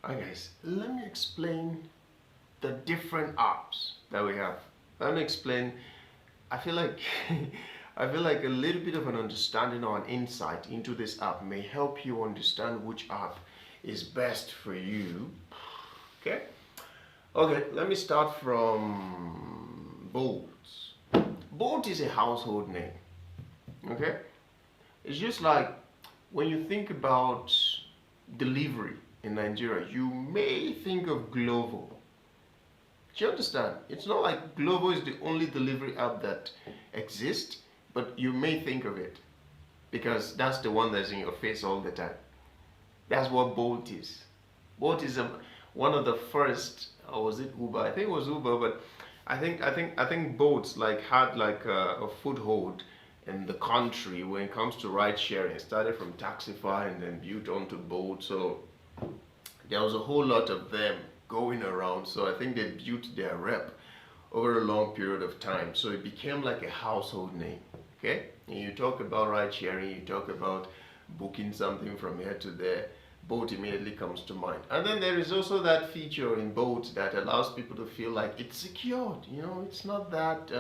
Hi guys, let me explain the different apps that we have. Let me explain. I feel like I feel like a little bit of an understanding or an insight into this app may help you understand which app is best for you. Okay? Okay, let me start from Bolt. Bolt is a household name. Okay? It's just like when you think about delivery in Nigeria, you may think of Glovo. Do you understand? It's not like Glovo is the only delivery app that exists, but you may think of it because that's the one that's in your face all the time. That's what Bolt is. Bolt is one of the first, or was it Uber? I think it was Uber, but I think Bolt like had like a foothold in the country when it comes to ride sharing. It started from Taxify and then built onto Bolt. So there was a whole lot of them going around. So I think they built their rep over a long period of time. So it became like a household name. Okay? And you talk about ride sharing, you talk about booking something from here to there, Bolt immediately comes to mind. And then there is also that feature in Bolt that allows people to feel like it's secured. You know, it's not that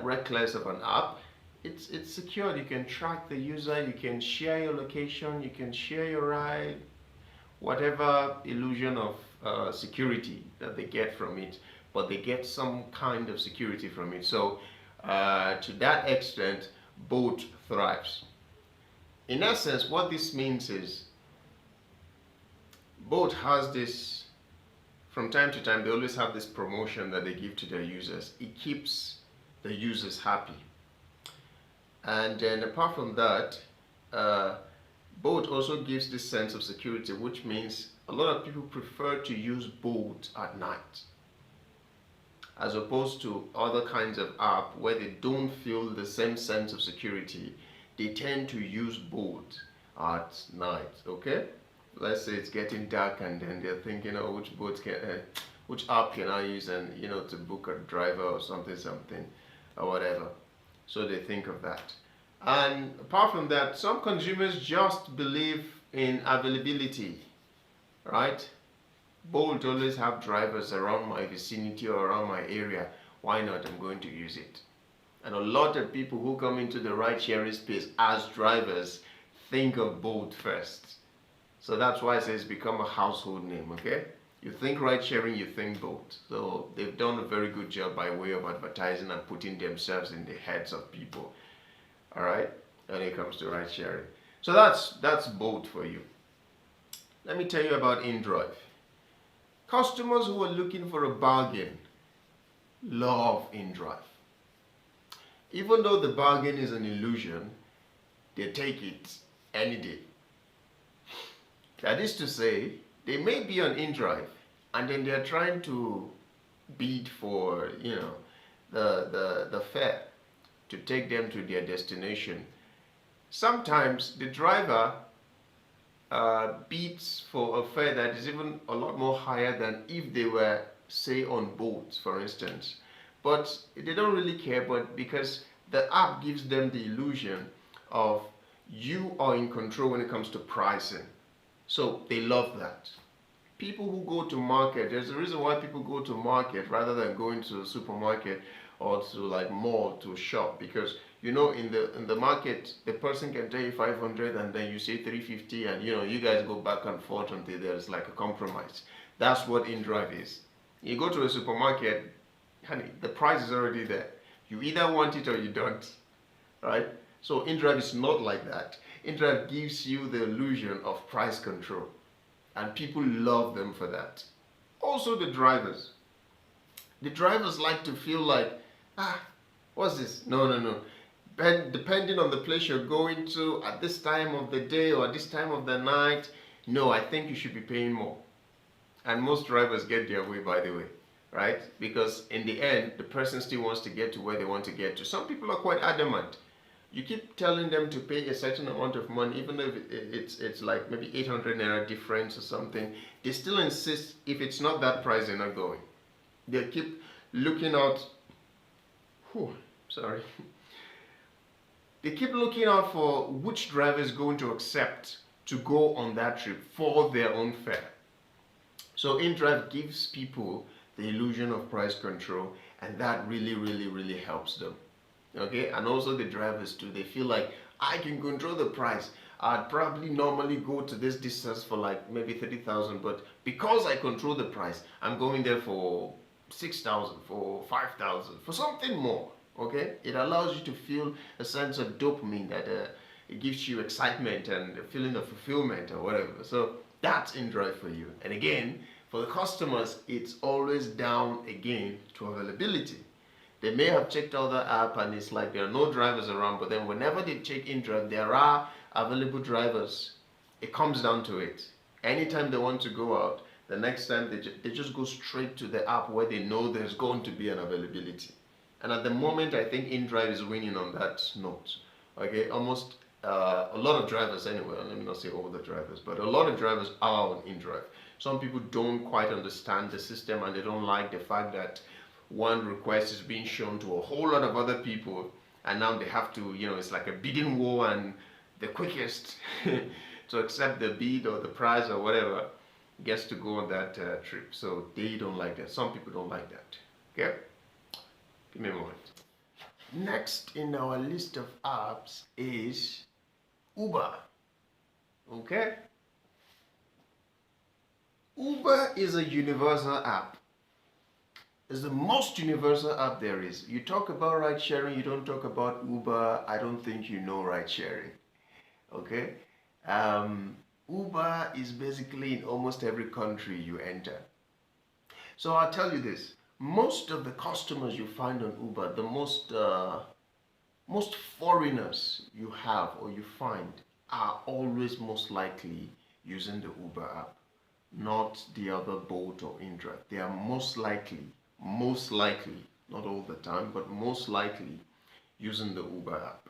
reckless of an app. It's secured. You can track the user. You can share your location. You can share your ride. Whatever illusion of security that they get from it, but they get some kind of security from it. So to that extent, Bolt thrives. In essence, what this means is Bolt has this, from time to time, they always have this promotion that they give to their users. It keeps the users happy. And then apart from that, Bolt also gives this sense of security, which means a lot of people prefer to use Bolt at night as opposed to other kinds of app where they don't feel the same sense of security. They tend to use Bolt at night. Okay, let's say it's getting dark and then they're thinking, oh, which app can I use, and to book a driver or something or whatever. So they think of that. And apart from that, some consumers just believe in availability, right? Bolt always have drivers around my vicinity or around my area. Why not? I'm going to use it. And a lot of people who come into the ride sharing space as drivers think of Bolt first. So that's why I say it's become a household name, okay? You think ride sharing, you think Bolt. So they've done a very good job by way of advertising and putting themselves in the heads of people. All right, when it comes to ride sharing. So that's Bolt for you. Let me tell you about InDrive. Customers who are looking for a bargain love InDrive. Even though the bargain is an illusion, they take it any day. That is to say, they may be on InDrive and then they're trying to bid for the fare to take them to their destination. Sometimes the driver bids for a fare that is even a lot more higher than if they were, say, on Bolt, for instance. But they don't really care, but because the app gives them the illusion of you are in control when it comes to pricing. So they love that. People who go to market, there's a reason why people go to market rather than going to a supermarket or to like mall to shop, because in the market the person can tell you 500 and then you say 350 and you guys go back and forth until there's like a compromise. That's what InDrive is. You go to a supermarket, honey, the price is already there. You either want it or you don't, right? So InDrive is not like that. InDrive gives you the illusion of price control and people love them for that. Also the drivers like to feel like, what's this? No. Depending on the place you're going to at this time of the day or at this time of the night, no, I think you should be paying more. And most drivers get their way, by the way, right? Because in the end, the person still wants to get to where they want to get to. Some people are quite adamant. You keep telling them to pay a certain amount of money, even if it's like maybe 800 naira difference or something, they still insist if it's not that price, they're not going. They keep looking out. They keep looking out for which driver is going to accept to go on that trip for their own fare. So InDrive gives people the illusion of price control, and that really helps them. Okay, and also the drivers too, they feel like I can control the price. I'd probably normally go to this distance for like maybe 30,000, but because I control the price, I'm going there for 6,000, for 5,000, for something more. Okay, it allows you to feel a sense of dopamine that it gives you excitement and a feeling of fulfillment or whatever. So that's InDrive for you. And again, for the customers, it's always down again to availability. They may have checked out the app and it's like there are no drivers around, but then whenever they check InDrive, there are available drivers. It comes down to it. Anytime they want to go out, the next time they just go straight to the app where they know there's going to be an availability. And at the moment, I think InDrive is winning on that note. Okay, almost a lot of drivers anyway, let me not say all the drivers, but a lot of drivers are on InDrive. Some people don't quite understand the system and they don't like the fact that one request is being shown to a whole lot of other people, and now they have to, it's like a bidding war, and the quickest to accept the bid or the price or whatever gets to go on that trip. So they don't like that. Some people don't like that. Okay, give me a moment. Next in our list of apps is Uber. Okay, Uber is a universal app. It's the most universal app there is. You talk about ride sharing, you don't talk about Uber, I don't think you know ride sharing. Okay? Uber is basically in almost every country you enter. So I'll tell you this. Most of the customers you find on Uber, the most foreigners you have or you find are always most likely using the Uber app, not the other Bolt or InDrive. They are most likely, not all the time, but most likely using the Uber app,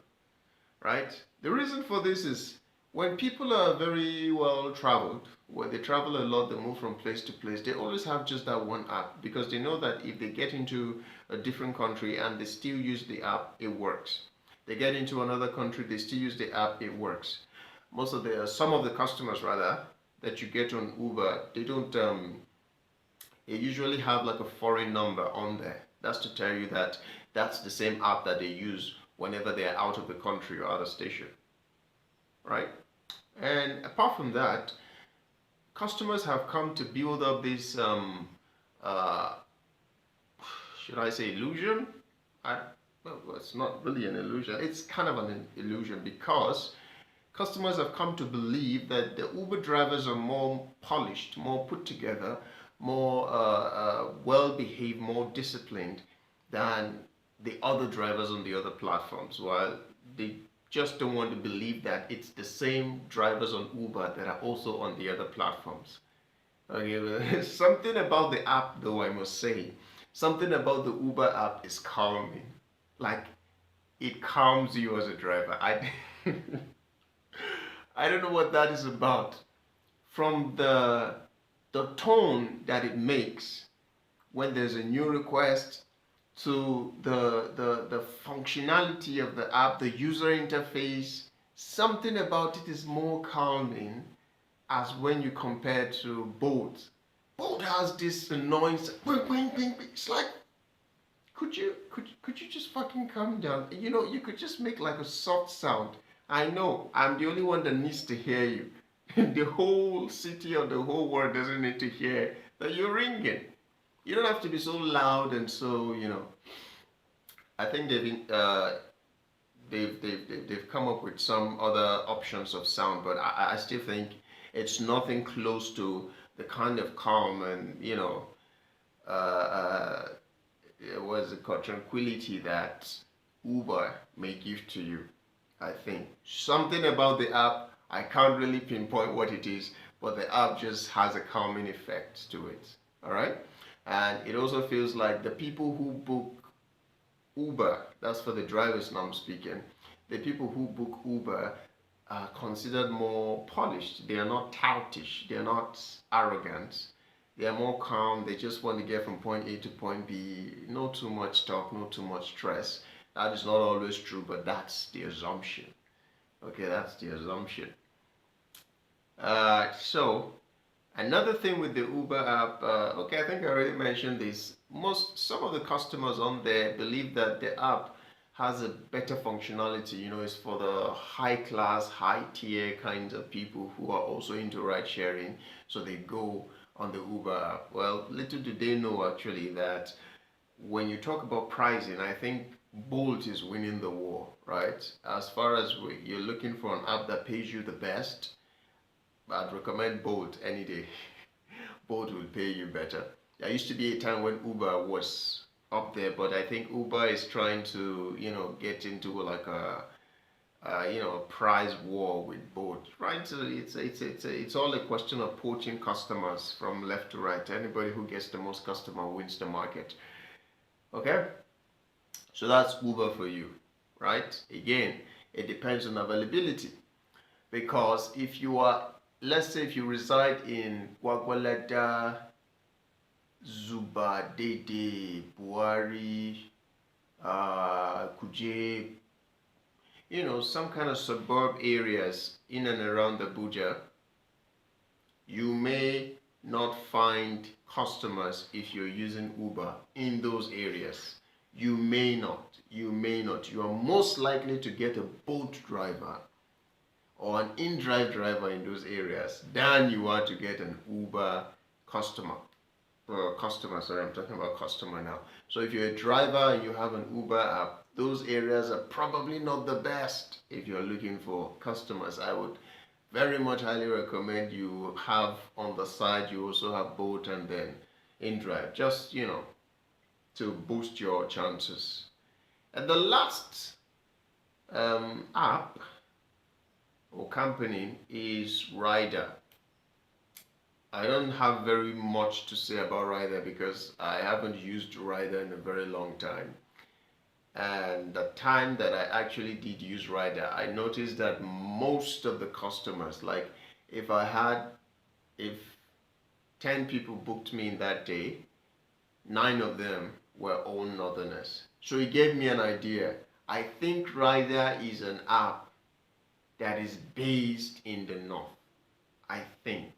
right? The reason for this is when people are very well traveled, where they travel a lot, they move from place to place, they always have just that one app because they know that if they get into a different country and they still use the app, it works. They get into another country, they still use the app, it works. Some of the customers rather that you get on Uber, they don't they usually have like a foreign number on there. That's to tell you that that's the same app that they use whenever they're out of the country or out of station, right? And apart from that, customers have come to build up this should I say illusion? Well, it's not really an illusion. It's kind of an illusion because customers have come to believe that the Uber drivers are more polished, more put together, more well-behaved, more disciplined than the other drivers on the other platforms, while they just don't want to believe that it's the same drivers on Uber that are also on the other platforms. Okay, something about the app though, I must say, something about the Uber app is calming. Like, it calms you as a driver. I don't know what that is about. From the tone that it makes when there's a new request to the functionality of the app, the user interface, something about it is more calming as when you compare to Bolt. Bolt has this annoying, it's like, could you just fucking calm down? You could just make like a soft sound. I know I'm the only one that needs to hear you. The whole city or the whole world doesn't need to hear that you're ringing. You don't have to be so loud and so, I think they've come up with some other options of sound, but I still think it's nothing close to the kind of calm and what's it called, tranquility that Uber may give to you. I think something about the app, I can't really pinpoint what it is, but the app just has a calming effect to it. All right, and it also feels like the people who book Uber, that's for the drivers now I'm speaking, the people who book Uber are considered more polished. They are not toutish, they are not arrogant, they are more calm. They just want to get from point A to point B. Not too much talk, not too much stress. That is not always true, but that's the assumption. Okay, that's the assumption. So another thing with the Uber app, okay, I think I already mentioned this. Some of the customers on there believe that the app has a better functionality. It's for the high class, high tier kinds of people who are also into ride sharing. So they go on the Uber app. Well, little do they know actually that when you talk about pricing, I think Bolt is winning the war, right? As far as you're looking for an app that pays you the best, I'd recommend Bolt any day. Bolt will pay you better. There used to be a time when Uber was up there, but I think Uber is trying to, get into like a price war with Bolt. Right? So it's all a question of poaching customers from left to right. Anybody who gets the most customer wins the market. Okay? So that's Uber for you, right? Again, it depends on availability. Because if you are, let's say if you reside in Gwagwalada, Zuba, Dede, Buhari, Kuje, some kind of suburb areas in and around Abuja, you may not find customers if you're using Uber in those areas. You may not. You are most likely to get a boat driver or an in-drive driver in those areas than you are to get an Uber customer. Sorry, I'm talking about customer now. So if you're a driver and you have an Uber app, those areas are probably not the best if you're looking for customers. I would very much highly recommend you have on the side, you also have boat and then in-drive, just, to boost your chances. And the last app or company is Rider. I don't have very much to say about Rider because I haven't used Rider in a very long time. And the time that I actually did use Rider, I noticed that most of the customers, like if 10 people booked me in that day, 9 of them were all Northerners. So it gave me an idea. I think Rider is an app that is based in the north. I think.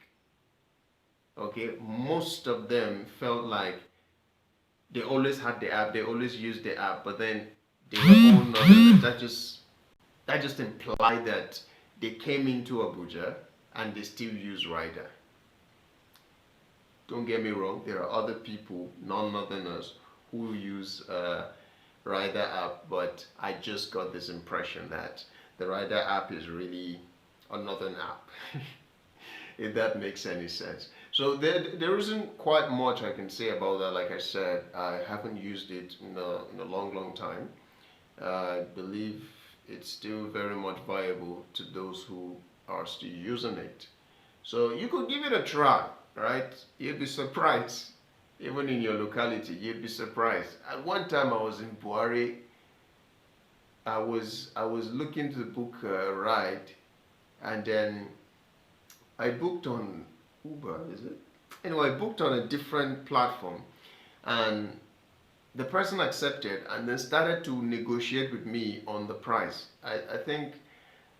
Okay, most of them felt like they always had the app, they always used the app, but then they were all Northerners. That just implied that they came into Abuja and they still use Rider. Don't get me wrong, there are other people, non-Northerners, who use Rider app, but I just got this impression that the Rider app is really a Northern app, if that makes any sense. So there isn't quite much I can say about that. Like I said, I haven't used it in a long time. I believe it's still very much viable to those who are still using it. So you could give it a try, right? You'd be surprised. Even in your locality, you'd be surprised. At one time I was in Buhari, I was looking to book a ride, and then I booked on Uber, is it? Anyway, I booked on a different platform, and the person accepted and then started to negotiate with me on the price. I think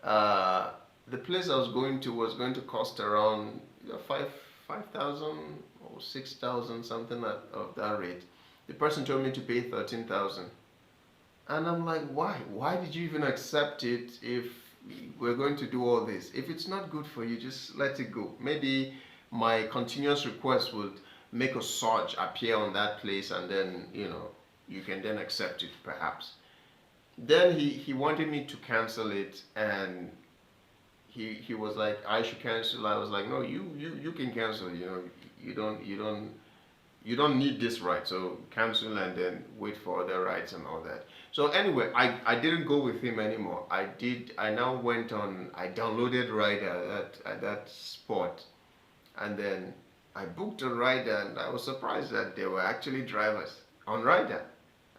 the place I was going to cost around 5,000 or 6,000, something of that rate. The person told me to pay 13,000, and I'm like, why? Why did you even accept it if we're going to do all this? If it's not good for you, just let it go. Maybe my continuous request would make a surge appear on that place, and then you can then accept it perhaps. Then he wanted me to cancel it, and he was like, I should cancel. I was like, no, you can cancel. You don't need this right, so cancel and then wait for other rights and all that. So anyway, I didn't go with him anymore. I now went on, I downloaded Rider at that spot, and then I booked a Rider, and I was surprised that there were actually drivers on Rider.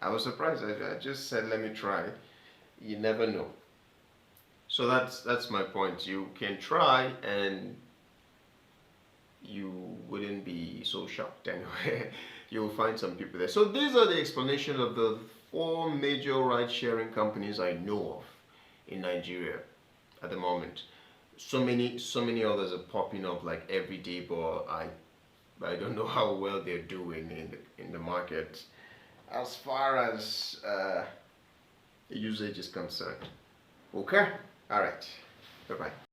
I was surprised. I just said, let me try. You never know. So that's my point. You can try, and you wouldn't be so shocked anyway. You'll find some people there. So these are the explanation of the 4 major ride-sharing companies I know of in Nigeria at the moment. so many others are popping up like every day, but I don't know how well they're doing in the market as far as usage is concerned. Okay, all right, bye bye.